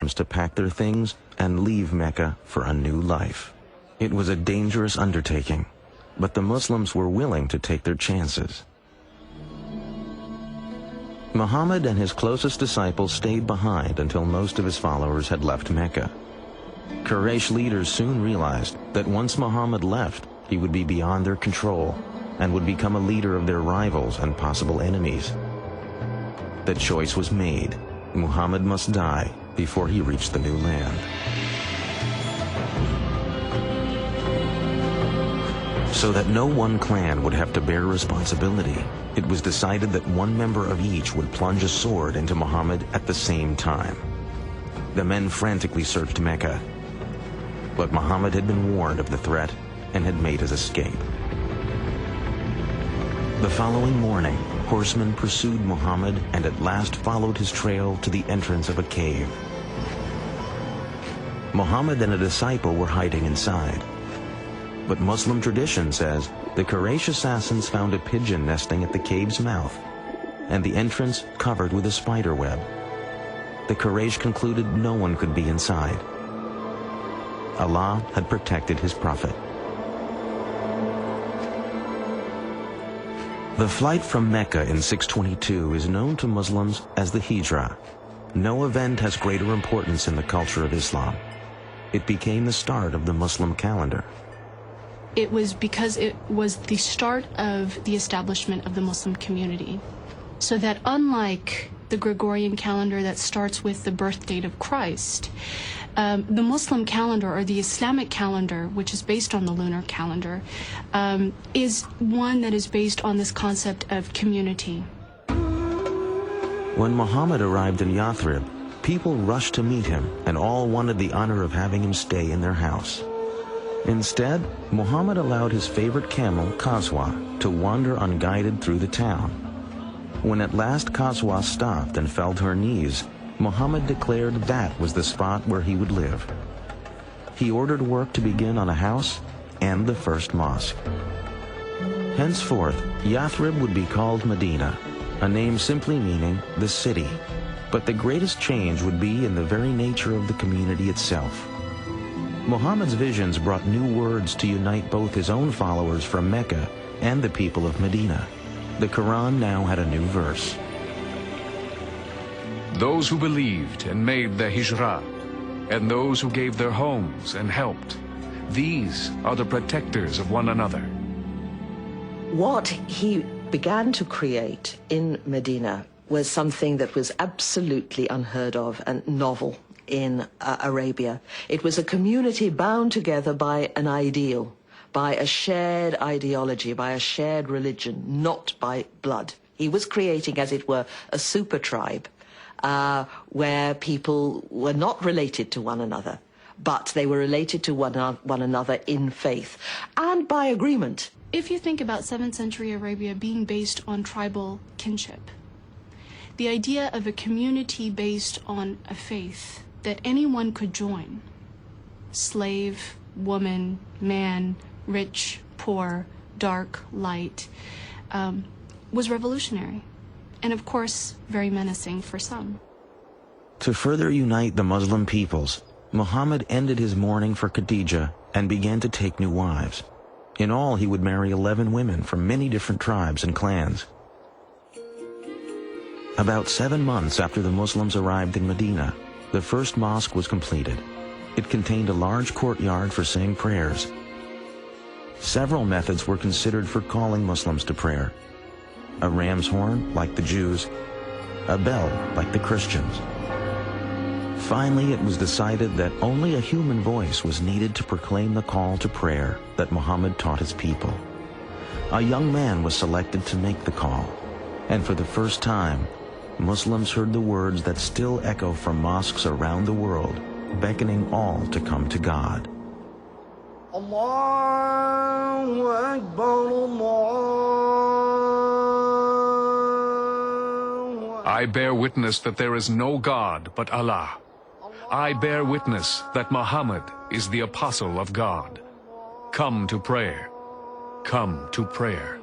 Muslims to pack their things and leave Mecca for a new life. It was a dangerous undertaking, but the Muslims were willing to take their chances. Muhammad and his closest disciples stayed behind until most of his followers had left Mecca. Quraysh leaders soon realized that once Muhammad left, he would be beyond their control and would become a leader of their rivals and possible enemies. The choice was made. Muhammad must die before he reached the new land. So that no one clan would have to bear responsibility, it was decided that one member of each would plunge a sword into Muhammad at the same time. The men frantically searched Mecca, but Muhammad had been warned of the threat and had made his escape. The following morning, horsemen pursued Muhammad and at last followed his trail to the entrance of a cave. Muhammad and a disciple were hiding inside. But Muslim tradition says the Quraysh assassins found a pigeon nesting at the cave's mouth and the entrance covered with a spider web. The Quraysh concluded no one could be inside. Allah had protected his prophet. The flight from Mecca in 622 is known to Muslims as the Hijrah. No event has greater importance in the culture of Islam. It became the start of the Muslim calendar. It was because it was the start of the establishment of the Muslim community. So that unlike the Gregorian calendar that starts with the birth date of Christ, the Muslim calendar, or the Islamic calendar, which is based on the lunar calendar, is one that is based on this concept of community. When Muhammad arrived in Yathrib, people rushed to meet him and all wanted the honor of having him stay in their house. Instead, Muhammad allowed his favorite camel, Qaswa, to wander unguided through the town. When at last Qaswa stopped and fell to her knees, Muhammad declared that was the spot where he would live. He ordered work to begin on a house and the first mosque. Henceforth, Yathrib would be called Medina, a name simply meaning the city. But the greatest change would be in the very nature of the community itself. Muhammad's visions brought new words to unite both his own followers from Mecca and the people of Medina. The Qur'an now had a new verse. Those who believed and made the hijrah, and those who gave their homes and helped, these are the protectors of one another. What he began to create in Medina was something that was absolutely unheard of and novel in Arabia. It was a community bound together by an ideal, by a shared ideology, by a shared religion, not by blood. He was creating, as it were, a super tribe where people were not related to one another, but they were related to one another in faith and by agreement. If you think about 7th century Arabia being based on tribal kinship, the idea of a community based on a faith that anyone could join, slave, woman, man, rich, poor, dark, light, was revolutionary, and of course very menacing for some. To further unite the Muslim peoples, Muhammad ended his mourning for Khadijah and began to take new wives. In all, he would marry 11 women from many different tribes and clans. About 7 months after the Muslims arrived in Medina, the first mosque was completed. It contained a large courtyard for saying prayers. Several methods were considered for calling Muslims to prayer. A ram's horn, like the Jews, a bell, like the Christians. Finally, it was decided that only a human voice was needed to proclaim the call to prayer that Muhammad taught his people. A young man was selected to make the call, and for the first time, Muslims heard the words that still echo from mosques around the world, beckoning all to come to God. Allahu Akbar, Allahu Akbar. I bear witness that there is no God but Allah. I bear witness that Muhammad is the apostle of God. Come to prayer. Come to prayer.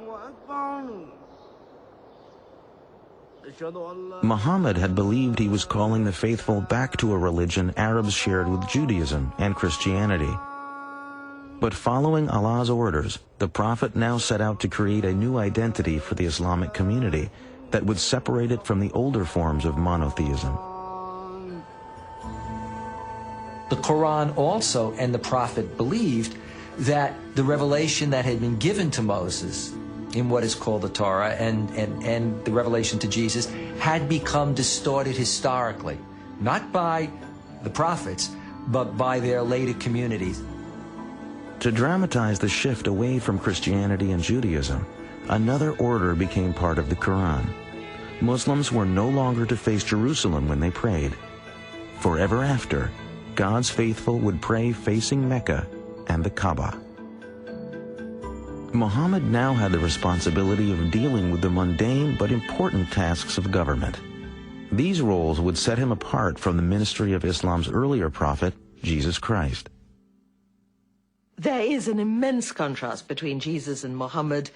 Muhammad had believed he was calling the faithful back to a religion Arabs shared with Judaism and Christianity. But following Allah's orders, the Prophet now set out to create a new identity for the Islamic community that would separate it from the older forms of monotheism. The Qur'an also and the Prophet believed that the revelation that had been given to Moses in what is called the Torah and the revelation to Jesus had become distorted historically, not by the prophets, but by their later communities. To dramatize the shift away from Christianity and Judaism, another order became part of the Qur'an. Muslims were no longer to face Jerusalem when they prayed. Forever after, God's faithful would pray facing Mecca and the Kaaba. Muhammad now had the responsibility of dealing with the mundane but important tasks of government. These roles would set him apart from the ministry of Islam's earlier prophet, Jesus Christ. There is an immense contrast between Jesus and Muhammad,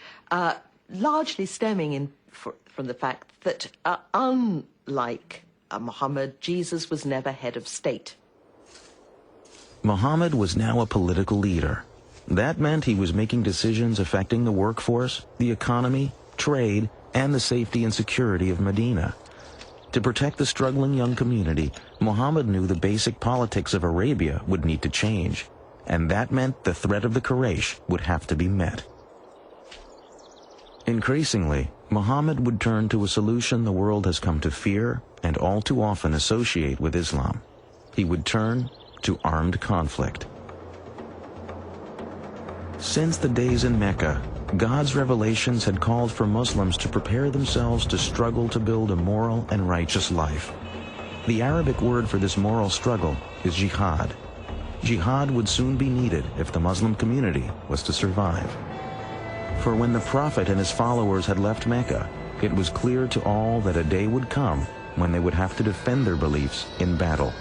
largely stemming from the fact that, unlike Muhammad, Jesus was never head of state. Muhammad was now a political leader. That meant he was making decisions affecting the workforce, the economy, trade, and the safety and security of Medina. To protect the struggling young community, Muhammad knew the basic politics of Arabia would need to change, and that meant the threat of the Quraysh would have to be met. Increasingly, Muhammad would turn to a solution the world has come to fear and all too often associate with Islam. He would turn to armed conflict. Since the days in Mecca, God's revelations had called for Muslims to prepare themselves to struggle to build a moral and righteous life. The Arabic word for this moral struggle is jihad. Jihad would soon be needed if the Muslim community was to survive. For when the Prophet and his followers had left Mecca, it was clear to all that a day would come when they would have to defend their beliefs in battle.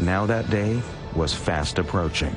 Now that day was fast approaching.